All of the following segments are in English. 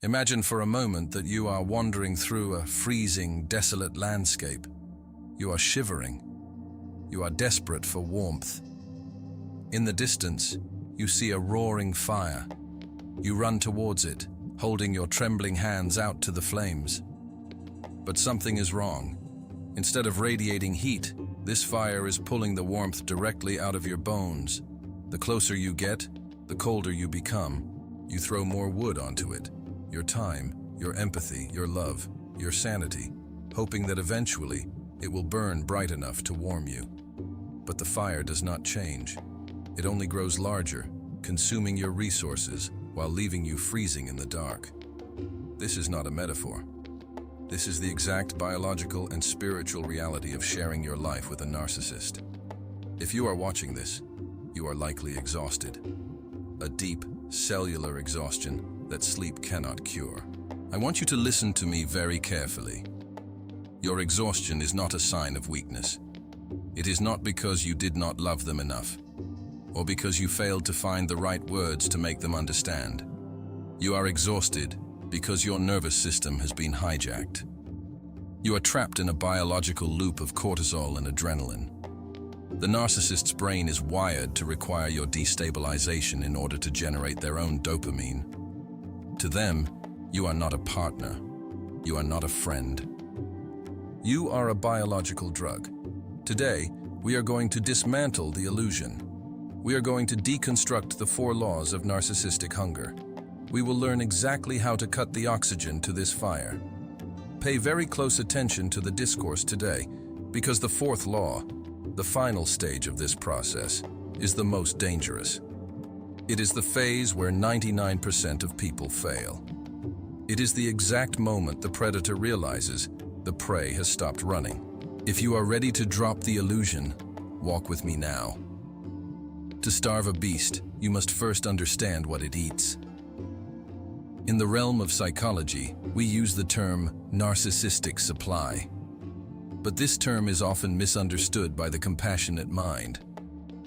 Imagine for a moment that you are wandering through a freezing, desolate landscape. You are shivering. You are desperate for warmth. In the distance, you see a roaring fire. You run towards it, holding your trembling hands out to the flames. But something is wrong. Instead of radiating heat, this fire is pulling the warmth directly out of your bones. The closer you get, the colder you become. You throw more wood onto it. Your time, your empathy, your love, your sanity, hoping that eventually it will burn bright enough to warm you. But the fire does not change. It only grows larger, consuming your resources while leaving you freezing in the dark. This is not a metaphor. This is the exact biological and spiritual reality of sharing your life with a narcissist. If you are watching this, you are likely exhausted. A deep, cellular exhaustion that sleep cannot cure. I want you to listen to me very carefully. Your exhaustion is not a sign of weakness. It is not because you did not love them enough, or because you failed to find the right words to make them understand. You are exhausted because your nervous system has been hijacked. You are trapped in a biological loop of cortisol and adrenaline. The narcissist's brain is wired to require your destabilization in order to generate their own dopamine. To them, you are not a partner. You are not a friend. You are a biological drug. Today, we are going to dismantle the illusion. We are going to deconstruct the 4 laws of narcissistic hunger. We will learn exactly how to cut the oxygen to this fire. Pay very close attention to the discourse today, because the 4th law, the final stage of this process, is the most dangerous. It is the phase where 99% of people fail. It is the exact moment the predator realizes the prey has stopped running. If you are ready to drop the illusion, walk with me now. To starve a beast, you must first understand what it eats. In the realm of psychology, we use the term narcissistic supply. But this term is often misunderstood by the compassionate mind.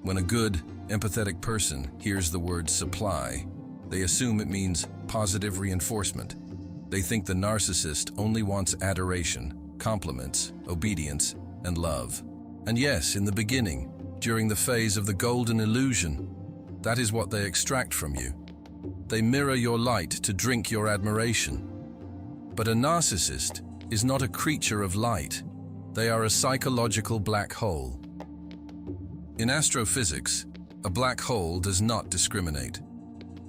When a good, empathetic person hears the word supply, they assume it means positive reinforcement. They think the narcissist only wants adoration, compliments, obedience, and love. And yes, in the beginning, during the phase of the golden illusion, that is what they extract from you. They mirror your light to drink your admiration. But a narcissist is not a creature of light. They are a psychological black hole. In astrophysics, a black hole does not discriminate.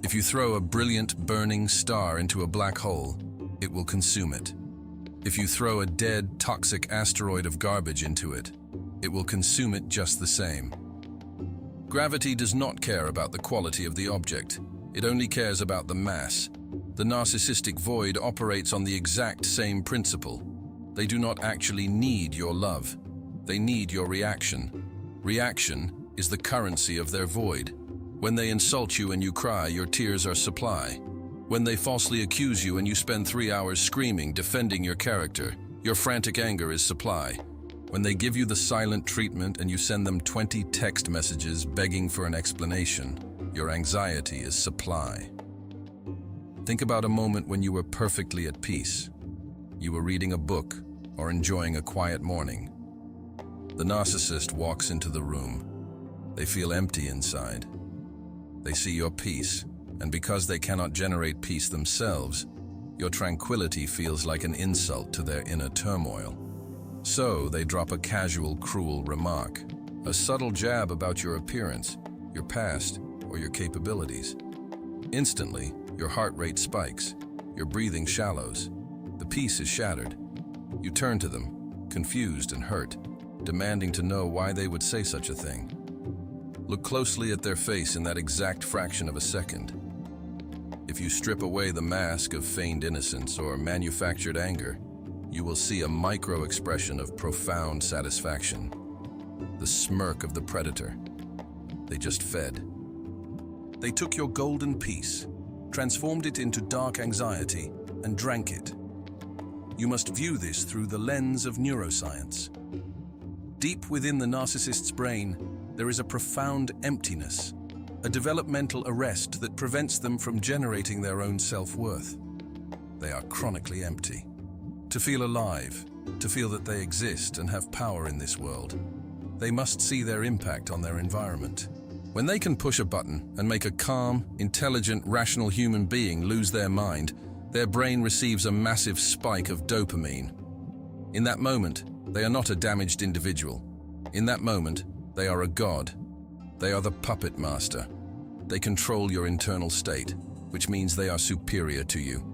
If you throw a brilliant, burning star into a black hole, it will consume it. If you throw a dead, toxic asteroid of garbage into it, it will consume it just the same. Gravity does not care about the quality of the object. It only cares about the mass. The narcissistic void operates on the exact same principle. They do not actually need your love. They need your reaction. Reaction is the currency of their void. When they insult you and you cry, your tears are supply. When they falsely accuse you and you spend 3 hours screaming, defending your character, your frantic anger is supply. When they give you the silent treatment and you send them 20 text messages begging for an explanation, your anxiety is supply. Think about a moment when you were perfectly at peace. You were reading a book or enjoying a quiet morning. The narcissist walks into the room. They feel empty inside. They see your peace, and because they cannot generate peace themselves, your tranquility feels like an insult to their inner turmoil. So they drop a casual, cruel remark, a subtle jab about your appearance, your past, or your capabilities. Instantly, your heart rate spikes, your breathing shallows. The peace is shattered. You turn to them, confused and hurt, demanding to know why they would say such a thing. Look closely at their face in that exact fraction of a second. If you strip away the mask of feigned innocence or manufactured anger, you will see a micro-expression of profound satisfaction. The smirk of the predator. They just fed. They took your golden peace, transformed it into dark anxiety, and drank it. You must view this through the lens of neuroscience. Deep within the narcissist's brain, there is a profound emptiness, a developmental arrest that prevents them from generating their own self-worth. they are chronically empty. To feel alive, to feel that they exist and have power in this world, they must see their impact on their environment. When they can push a button and make a calm, intelligent, rational human being lose their mind, their brain receives a massive spike of dopamine. In that moment, they are not a damaged individual. In that moment, they are a god. They are the puppet master. They control your internal state, which means they are superior to you.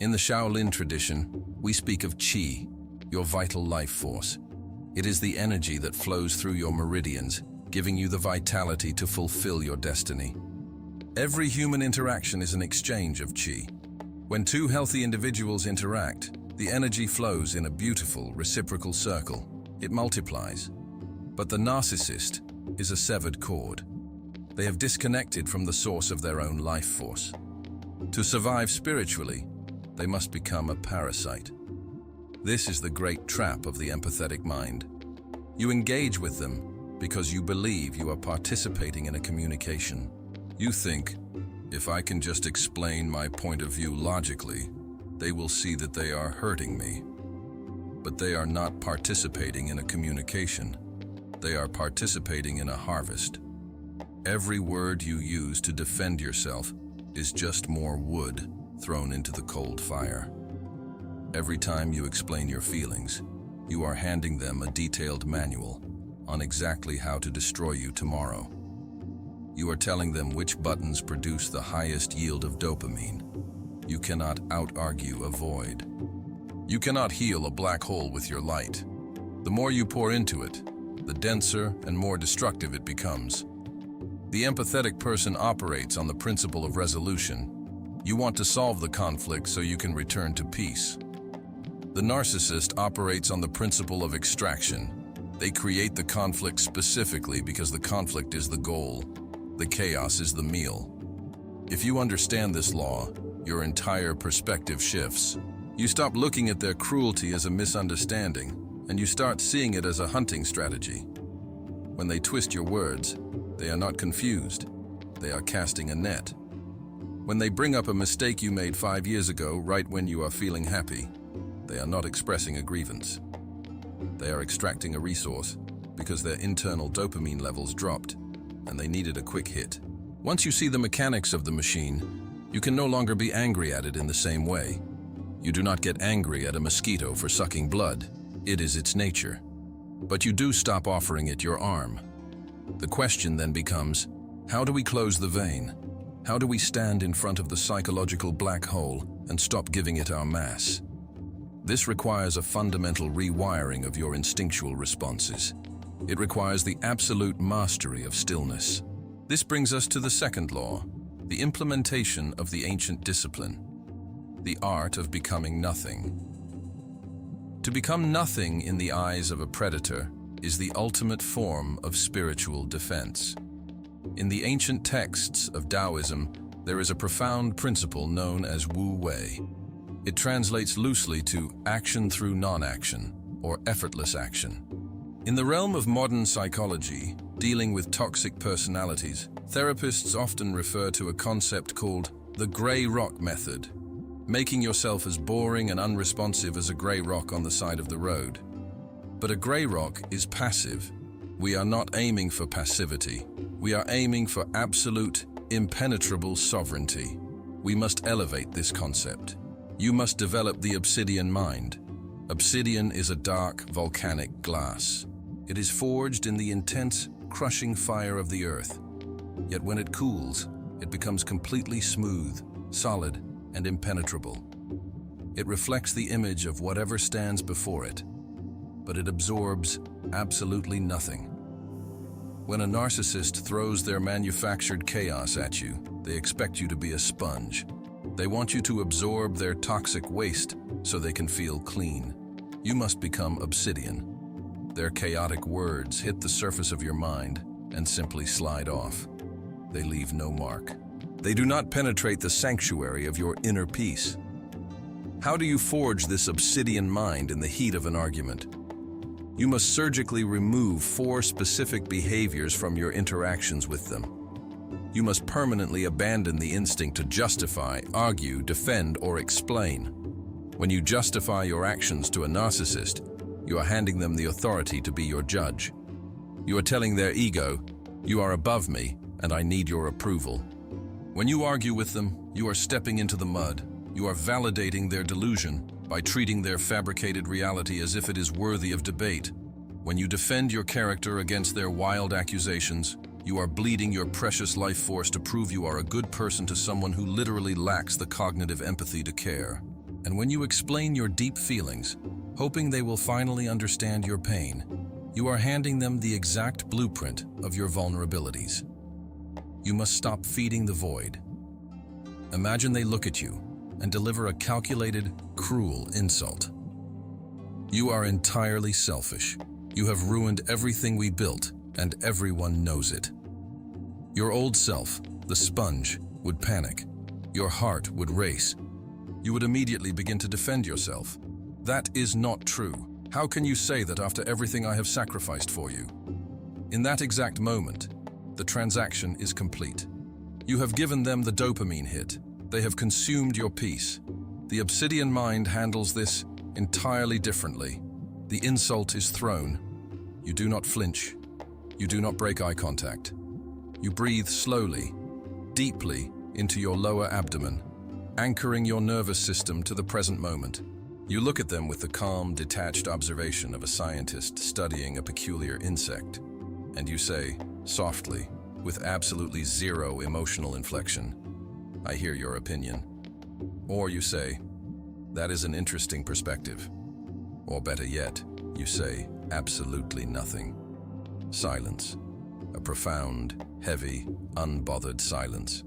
In the Shaolin tradition, we speak of Qi, your vital life force. It is the energy that flows through your meridians, giving you the vitality to fulfill your destiny. Every human interaction is an exchange of Qi. When two healthy individuals interact, the energy flows in a beautiful, reciprocal circle. It multiplies. But the narcissist is a severed cord. They have disconnected from the source of their own life force. To survive spiritually, they must become a parasite. This is the great trap of the empathetic mind. You engage with them because you believe you are participating in a communication. You think, if I can just explain my point of view logically, they will see that they are hurting me. But they are not participating in a communication. They are participating in a harvest. Every word you use to defend yourself is just more wood thrown into the cold fire. Every time you explain your feelings, you are handing them a detailed manual on exactly how to destroy you tomorrow. You are telling them which buttons produce the highest yield of dopamine. You cannot out-argue a void. You cannot heal a black hole with your light. The more you pour into it, the denser and more destructive it becomes. The empathetic person operates on the principle of resolution. You want to solve the conflict so you can return to peace. The narcissist operates on the principle of extraction. They create the conflict specifically because the conflict is the goal. The chaos is the meal. If you understand this law, your entire perspective shifts. You stop looking at their cruelty as a misunderstanding, and you start seeing it as a hunting strategy. When they twist your words, they are not confused. They are casting a net. When they bring up a mistake you made 5 years ago, right when you are feeling happy, they are not expressing a grievance. They are extracting a resource because their internal dopamine levels dropped and they needed a quick hit. Once you see the mechanics of the machine, you can no longer be angry at it in the same way. You do not get angry at a mosquito for sucking blood. It is its nature. But you do stop offering it your arm. The question then becomes, how do we close the vein? How do we stand in front of the psychological black hole and stop giving it our mass? This requires a fundamental rewiring of your instinctual responses. It requires the absolute mastery of stillness. This brings us to the second law, the implementation of the ancient discipline, the art of becoming nothing. To become nothing in the eyes of a predator is the ultimate form of spiritual defense. In the ancient texts of Taoism, there is a profound principle known as Wu Wei. It translates loosely to action through non-action, or effortless action. In the realm of modern psychology, dealing with toxic personalities, therapists often refer to a concept called the gray rock method, making yourself as boring and unresponsive as a gray rock on the side of the road. But a gray rock is passive. We are not aiming for passivity. We are aiming for absolute, impenetrable sovereignty. We must elevate this concept. You must develop the Obsidian Mind. Obsidian is a dark, volcanic glass. It is forged in the intense, crushing fire of the earth. Yet when it cools, it becomes completely smooth, solid, and impenetrable. It reflects the image of whatever stands before it, but it absorbs absolutely nothing. When a narcissist throws their manufactured chaos at you, they expect you to be a sponge. They want you to absorb their toxic waste so they can feel clean. You must become obsidian. Their chaotic words hit the surface of your mind and simply slide off. They leave no mark. They do not penetrate the sanctuary of your inner peace. How do you forge this obsidian mind in the heat of an argument? You must surgically remove 4 specific behaviors from your interactions with them. You must permanently abandon the instinct to justify, argue, defend, or explain. When you justify your actions to a narcissist, you are handing them the authority to be your judge. You are telling their ego, "You are above me, and I need your approval." When you argue with them, you are stepping into the mud. You are validating their delusion by treating their fabricated reality as if it is worthy of debate. When you defend your character against their wild accusations, you are bleeding your precious life force to prove you are a good person to someone who literally lacks the cognitive empathy to care. And when you explain your deep feelings, hoping they will finally understand your pain, you are handing them the exact blueprint of your vulnerabilities. You must stop feeding the void. Imagine they look at you and deliver a calculated, cruel insult. "You are entirely selfish. You have ruined everything we built, and everyone knows it." Your old self, the sponge, would panic. Your heart would race. You would immediately begin to defend yourself. "That is not true. How can you say that after everything I have sacrificed for you?" In that exact moment, the transaction is complete. You have given them the dopamine hit. They have consumed your peace. The Obsidian Mind handles this entirely differently. The insult is thrown. You do not flinch. You do not break eye contact. You breathe slowly, deeply into your lower abdomen, anchoring your nervous system to the present moment. You look at them with the calm, detached observation of a scientist studying a peculiar insect, and you say, softly, with absolutely zero emotional inflection, "I hear your opinion." Or you say, "That is an interesting perspective." Or better yet, you say absolutely nothing. Silence. A profound, heavy, unbothered silence.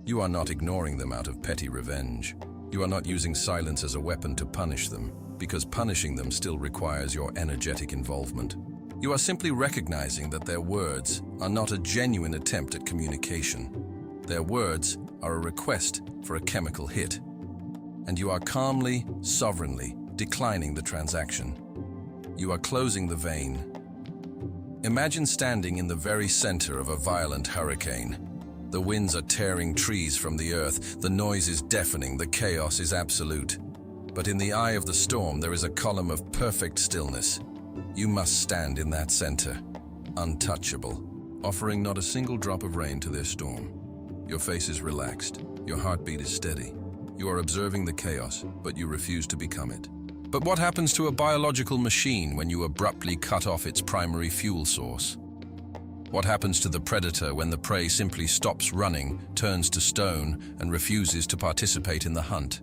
You are not ignoring them out of petty revenge. You are not using silence as a weapon to punish them, because punishing them still requires your energetic involvement. You are simply recognizing that their words are not a genuine attempt at communication. Their words are a request for a chemical hit. And you are calmly, sovereignly declining the transaction. You are closing the vein. Imagine standing in the very center of a violent hurricane. The winds are tearing trees from the earth, the noise is deafening, the chaos is absolute. But in the eye of the storm, there is a column of perfect stillness. You must stand in that center, untouchable, offering not a single drop of rain to their storm. Your face is relaxed, your heartbeat is steady. You are observing the chaos, but you refuse to become it. But what happens to a biological machine when you abruptly cut off its primary fuel source? What happens to the predator when the prey simply stops running, turns to stone, and refuses to participate in the hunt?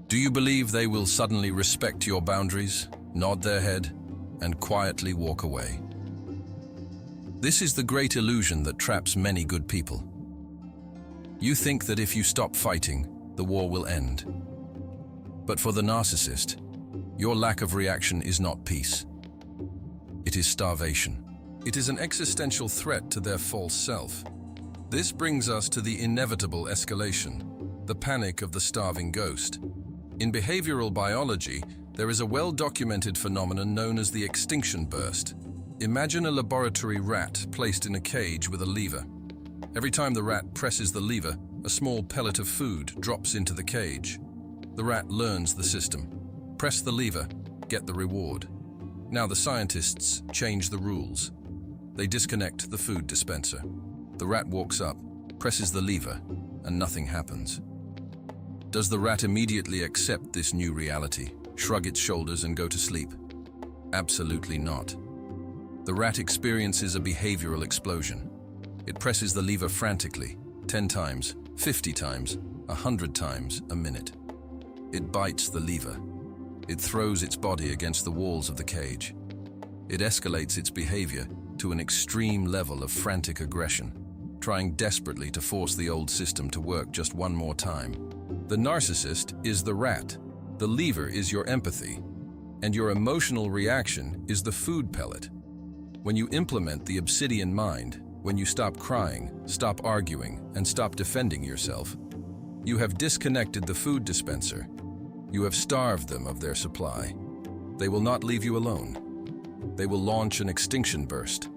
Do you believe they will suddenly respect your boundaries, nod their head, and quietly walk away? This is the great illusion that traps many good people. You think that if you stop fighting, the war will end. But for the narcissist, your lack of reaction is not peace. It is starvation. It is an existential threat to their false self. This brings us to the inevitable escalation, the panic of the starving ghost. In behavioral biology, there is a well-documented phenomenon known as the Extinction Burst. Imagine a laboratory rat placed in a cage with a lever. Every time the rat presses the lever, a small pellet of food drops into the cage. The rat learns the system. Press the lever, get the reward. Now the scientists change the rules. They disconnect the food dispenser. The rat walks up, presses the lever, and nothing happens. Does the rat immediately accept this new reality, shrug its shoulders and go to sleep? Absolutely not. The rat experiences a behavioral explosion. It presses the lever frantically, 10 times, 50 times, 100 times a minute. It bites the lever. It throws its body against the walls of the cage. It escalates its behavior to an extreme level of frantic aggression, trying desperately to force the old system to work just one more time. The narcissist is the rat. The lever is your empathy, and your emotional reaction is the food pellet. When you implement the Obsidian Mind, when you stop crying, stop arguing, and stop defending yourself, you have disconnected the food dispenser. You have starved them of their supply. They will not leave you alone. They will launch an extinction burst.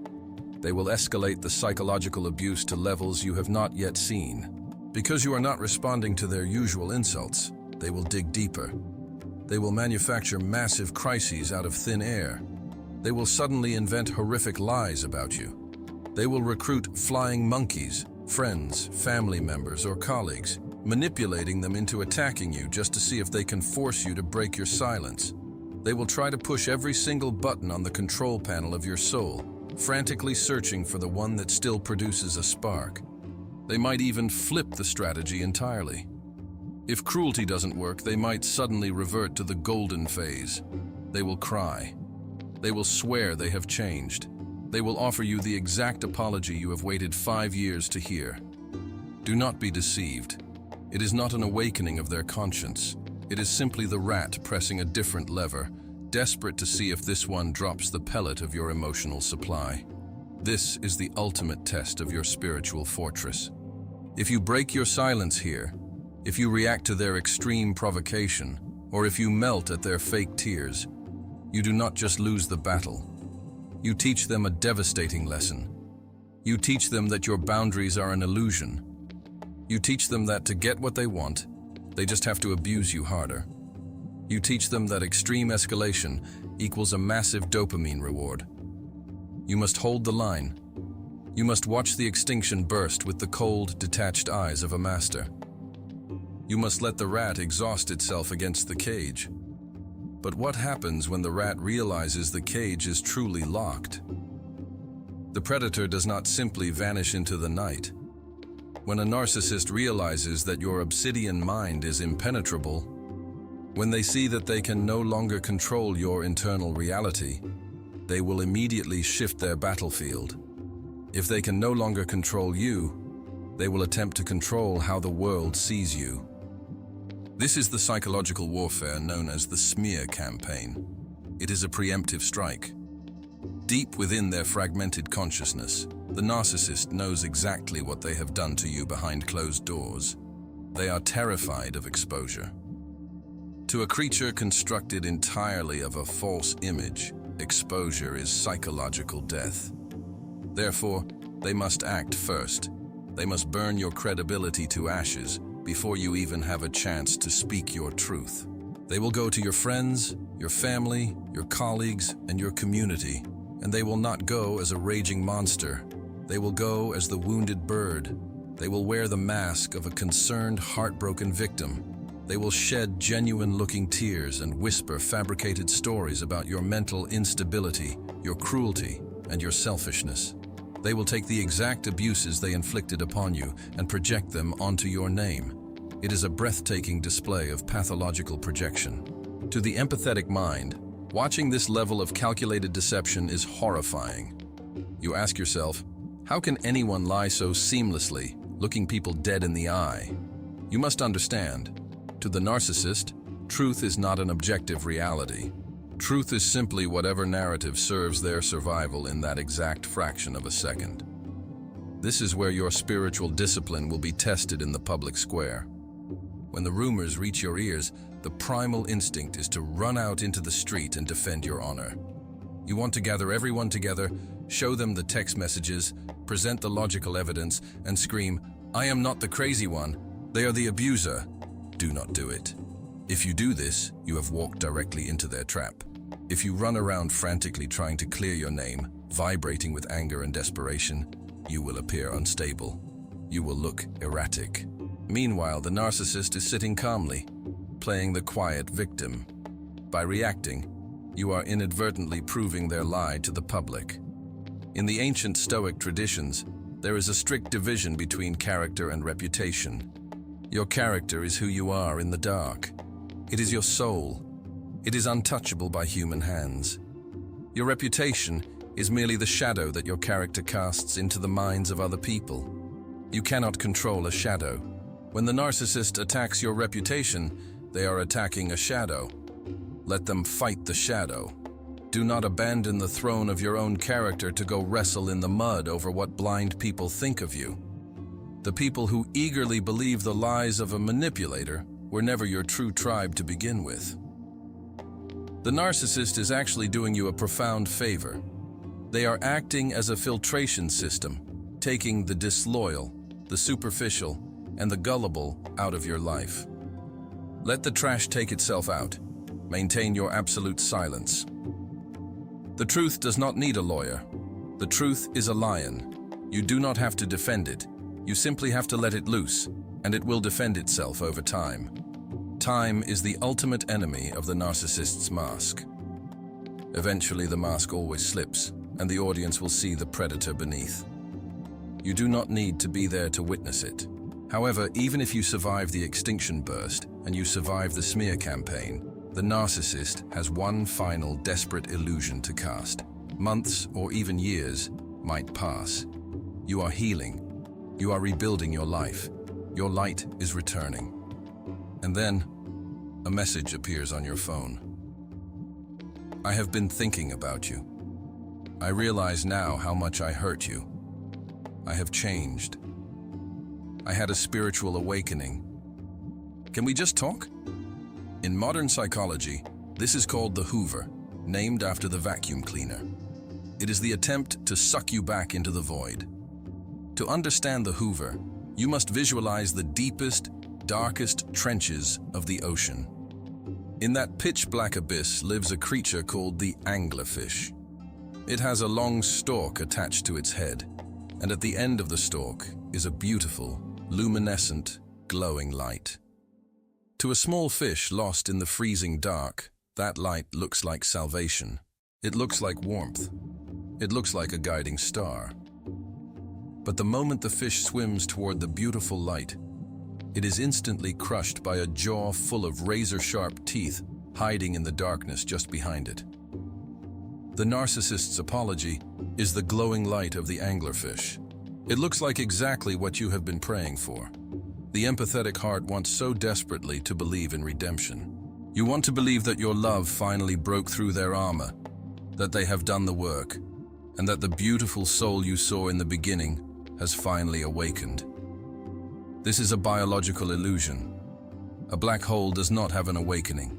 They will escalate the psychological abuse to levels you have not yet seen. Because you are not responding to their usual insults, they will dig deeper. They will manufacture massive crises out of thin air. They will suddenly invent horrific lies about you. They will recruit flying monkeys, friends, family members, or colleagues, manipulating them into attacking you just to see if they can force you to break your silence. They will try to push every single button on the control panel of your soul, frantically searching for the one that still produces a spark. They might even flip the strategy entirely. If cruelty doesn't work, they might suddenly revert to the golden phase. They will cry. They will swear they have changed. They will offer you the exact apology you have waited 5 years to hear. Do not be deceived. It is not an awakening of their conscience. It is simply the rat pressing a different lever, desperate to see if this one drops the pellet of your emotional supply. This is the ultimate test of your spiritual fortress. If you break your silence here, if you react to their extreme provocation, or if you melt at their fake tears, you do not just lose the battle. You teach them a devastating lesson. You teach them that your boundaries are an illusion. You teach them that to get what they want, they just have to abuse you harder. You teach them that extreme escalation equals a massive dopamine reward. You must hold the line. You must watch the extinction burst with the cold, detached eyes of a master. You must let the rat exhaust itself against the cage. But what happens when the rat realizes the cage is truly locked? The predator does not simply vanish into the night. When a narcissist realizes that your obsidian mind is impenetrable, when they see that they can no longer control your internal reality, they will immediately shift their battlefield. If they can no longer control you, they will attempt to control how the world sees you. This is the psychological warfare known as the smear campaign. It is a preemptive strike. Deep within their fragmented consciousness, the narcissist knows exactly what they have done to you behind closed doors. They are terrified of exposure. To a creature constructed entirely of a false image, exposure is psychological death. Therefore, they must act first. They must burn your credibility to ashes before you even have a chance to speak your truth. They will go to your friends, your family, your colleagues, and your community, and they will not go as a raging monster. They will go as the wounded bird. They will wear the mask of a concerned, heartbroken victim. They will shed genuine-looking tears and whisper fabricated stories about your mental instability, your cruelty, and your selfishness. They will take the exact abuses they inflicted upon you and project them onto your name. It is a breathtaking display of pathological projection. To the empathetic mind, watching this level of calculated deception is horrifying. You ask yourself, how can anyone lie so seamlessly, looking people dead in the eye? You must understand, to the narcissist, truth is not an objective reality. Truth is simply whatever narrative serves their survival in that exact fraction of a second. This is where your spiritual discipline will be tested in the public square. When the rumors reach your ears, the primal instinct is to run out into the street and defend your honor. You want to gather everyone together, show them the text messages, present the logical evidence, and scream, "I am not the crazy one, they are the abuser." Do not do it. If you do this, you have walked directly into their trap. If you run around frantically trying to clear your name, vibrating with anger and desperation, you will appear unstable. You will look erratic. Meanwhile, the narcissist is sitting calmly, playing the quiet victim. By reacting, you are inadvertently proving their lie to the public. In the ancient Stoic traditions, there is a strict division between character and reputation. Your character is who you are in the dark. It is your soul. It is untouchable by human hands. Your reputation is merely the shadow that your character casts into the minds of other people. You cannot control a shadow. When the narcissist attacks your reputation, they are attacking a shadow. Let them fight the shadow. Do not abandon the throne of your own character to go wrestle in the mud over what blind people think of you. The people who eagerly believe the lies of a manipulator were never your true tribe to begin with. The narcissist is actually doing you a profound favor. They are acting as a filtration system, taking the disloyal, the superficial, and the gullible out of your life. Let the trash take itself out. Maintain your absolute silence. The truth does not need a lawyer. The truth is a lion. You do not have to defend it. You simply have to let it loose, and it will defend itself over time. Time is the ultimate enemy of the narcissist's mask. Eventually, the mask always slips, and the audience will see the predator beneath. You do not need to be there to witness it. However, even if you survive the Extinction Burst and you survive the smear campaign, the narcissist has one final desperate illusion to cast. Months or even years might pass. You are healing. You are rebuilding your life. Your light is returning. And then, a message appears on your phone. I have been thinking about you. I realize now how much I hurt you. I have changed. I had a spiritual awakening. Can we just talk? In modern psychology, this is called the Hoover, named after the vacuum cleaner. It is the attempt to suck you back into the void. To understand the Hoover, you must visualize the deepest, darkest trenches of the ocean. In that pitch-black abyss lives a creature called the anglerfish. It has a long stalk attached to its head, and at the end of the stalk is a beautiful, luminescent, glowing light. To a small fish lost in the freezing dark, that light looks like salvation. It looks like warmth. It looks like a guiding star. But the moment the fish swims toward the beautiful light, it is instantly crushed by a jaw full of razor-sharp teeth hiding in the darkness just behind it. The narcissist's apology is the glowing light of the anglerfish. It looks like exactly what you have been praying for. The empathetic heart wants so desperately to believe in redemption. You want to believe that your love finally broke through their armor, that they have done the work, and that the beautiful soul you saw in the beginning has finally awakened. This is a biological illusion. A black hole does not have an awakening.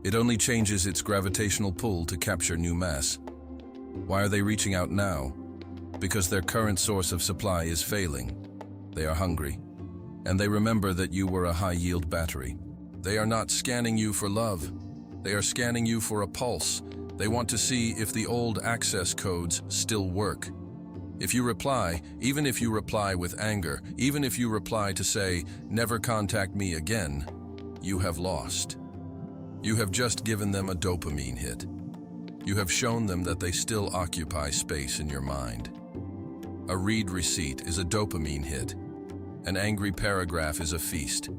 It only changes its gravitational pull to capture new mass. Why are they reaching out now? Because their current source of supply is failing. They are hungry, and they remember that you were a high-yield battery. They are not scanning you for love. They are scanning you for a pulse. They want to see if the old access codes still work. If you reply, even if you reply with anger, even if you reply to say, "Never contact me again," you have lost. You have just given them a dopamine hit. You have shown them that they still occupy space in your mind. A read receipt is a dopamine hit. An angry paragraph is a feast.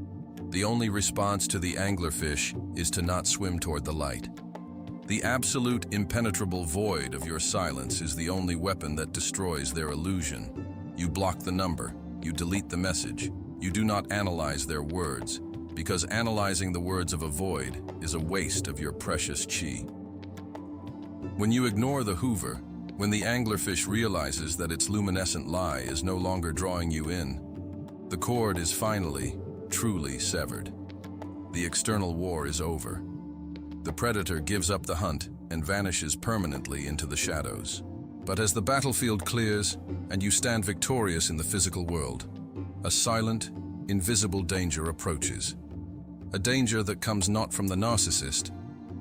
The only response to the anglerfish is to not swim toward the light. The absolute impenetrable void of your silence is the only weapon that destroys their illusion. You block the number, you delete the message, you do not analyze their words, because analyzing the words of a void is a waste of your precious chi. When you ignore the Hoover, when the anglerfish realizes that its luminescent lie is no longer drawing you in, the cord is finally, truly severed. The external war is over. The predator gives up the hunt and vanishes permanently into the shadows. But as the battlefield clears and you stand victorious in the physical world, a silent, invisible danger approaches. A danger that comes not from the narcissist,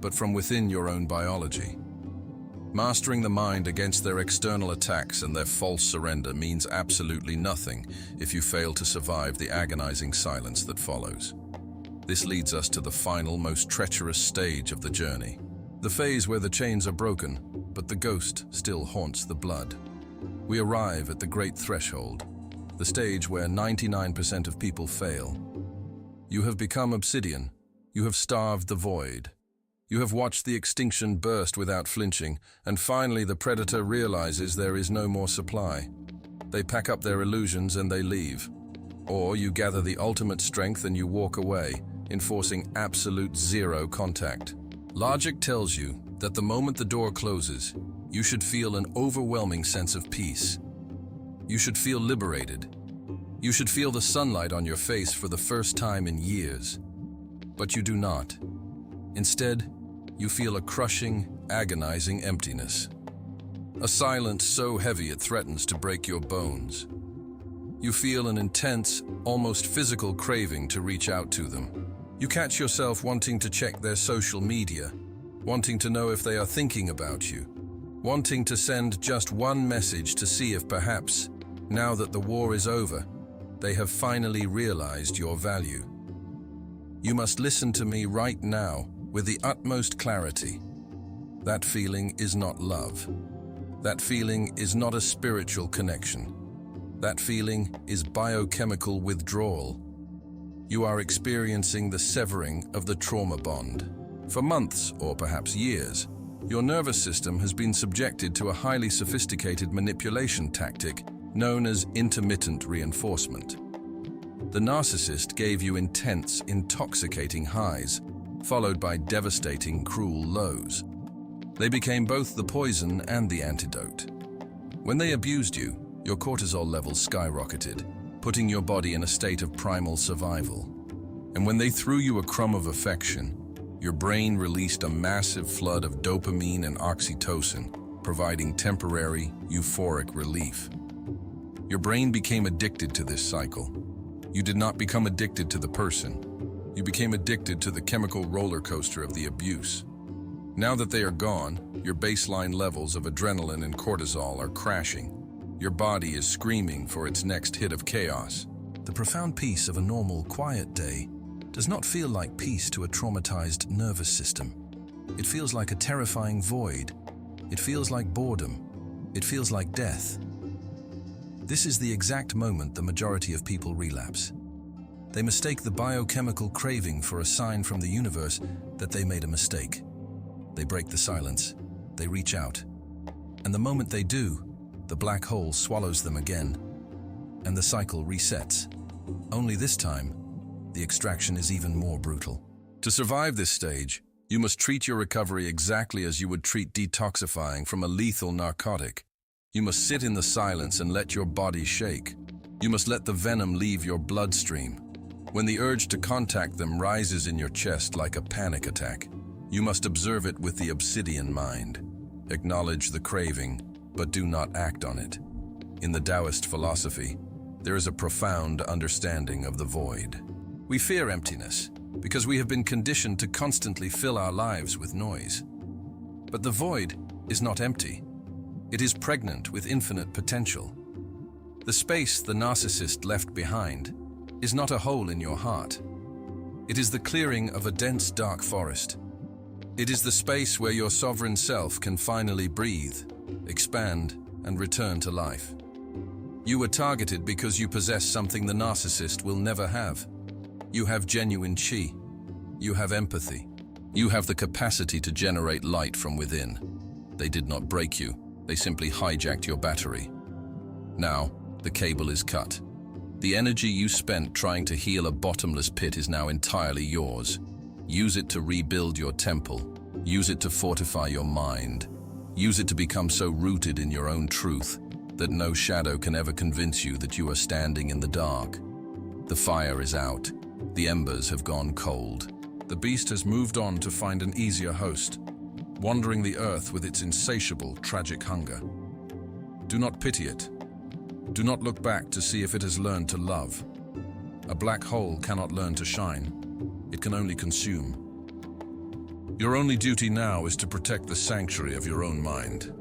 but from within your own biology. Mastering the mind against their external attacks and their false surrender means absolutely nothing if you fail to survive the agonizing silence that follows. This leads us to the final, most treacherous stage of the journey. The phase where the chains are broken, but the ghost still haunts the blood. We arrive at the great threshold, the stage where 99% of people fail. You have become Obsidian. You have starved the void. You have watched the Extinction Burst without flinching, and finally the predator realizes there is no more supply. They pack up their illusions and they leave. Or you gather the ultimate strength and you walk away, enforcing absolute zero contact. Logic tells you that the moment the door closes, you should feel an overwhelming sense of peace. You should feel liberated. You should feel the sunlight on your face for the first time in years. But you do not. Instead, you feel a crushing, agonizing emptiness. A silence so heavy it threatens to break your bones. You feel an intense, almost physical craving to reach out to them. You catch yourself wanting to check their social media, wanting to know if they are thinking about you, wanting to send just one message to see if perhaps, now that the war is over, they have finally realized your value. You must listen to me right now with the utmost clarity. That feeling is not love. That feeling is not a spiritual connection. That feeling is biochemical withdrawal. You are experiencing the severing of the trauma bond. For months, or perhaps years, your nervous system has been subjected to a highly sophisticated manipulation tactic known as intermittent reinforcement. The narcissist gave you intense, intoxicating highs, followed by devastating, cruel lows. They became both the poison and the antidote. When they abused you, your cortisol levels skyrocketed, putting your body in a state of primal survival. And when they threw you a crumb of affection, your brain released a massive flood of dopamine and oxytocin, providing temporary, euphoric relief. Your brain became addicted to this cycle. You did not become addicted to the person. You became addicted to the chemical roller coaster of the abuse. Now that they are gone, your baseline levels of adrenaline and cortisol are crashing. Your body is screaming for its next hit of chaos. The profound peace of a normal, quiet day does not feel like peace to a traumatized nervous system. It feels like a terrifying void. It feels like boredom. It feels like death. This is the exact moment the majority of people relapse. They mistake the biochemical craving for a sign from the universe that they made a mistake. They break the silence. They reach out. And the moment they do, the black hole swallows them again, and the cycle resets. Only this time, the extraction is even more brutal. To survive this stage, you must treat your recovery exactly as you would treat detoxifying from a lethal narcotic. You must sit in the silence and let your body shake. You must let the venom leave your bloodstream. When the urge to contact them rises in your chest like a panic attack, you must observe it with the Obsidian Mind. Acknowledge the craving, but do not act on it. In the Taoist philosophy, there is a profound understanding of the void. We fear emptiness because we have been conditioned to constantly fill our lives with noise. But the void is not empty. It is pregnant with infinite potential. The space the narcissist left behind is not a hole in your heart. It is the clearing of a dense, dark forest. It is the space where your sovereign self can finally breathe, expand, and return to life. You were targeted because you possess something the narcissist will never have. You have genuine Shi. You have empathy. You have the capacity to generate light from within. They did not break you. They simply hijacked your battery. Now, the cable is cut. The energy you spent trying to heal a bottomless pit is now entirely yours. Use it to rebuild your temple. Use it to fortify your mind. Use it to become so rooted in your own truth that no shadow can ever convince you that you are standing in the dark. The fire is out. The embers have gone cold. The beast has moved on to find an easier host, wandering the earth with its insatiable, tragic hunger. Do not pity it. Do not look back to see if it has learned to love. A black hole cannot learn to shine. It can only consume. Your only duty now is to protect the sanctuary of your own mind.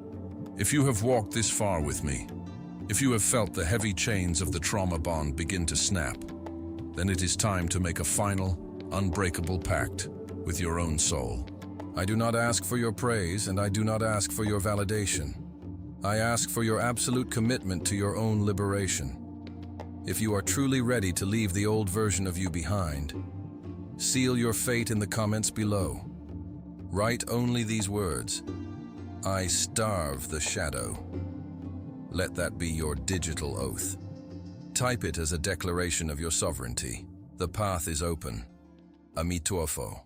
If you have walked this far with me, if you have felt the heavy chains of the trauma bond begin to snap, then it is time to make a final, unbreakable pact with your own soul. I do not ask for your praise, and I do not ask for your validation. I ask for your absolute commitment to your own liberation. If you are truly ready to leave the old version of you behind, seal your fate in the comments below. Write only these words: I starve the shadow. Let that be your digital oath. Type it as a declaration of your sovereignty. The path is open. Amituofo.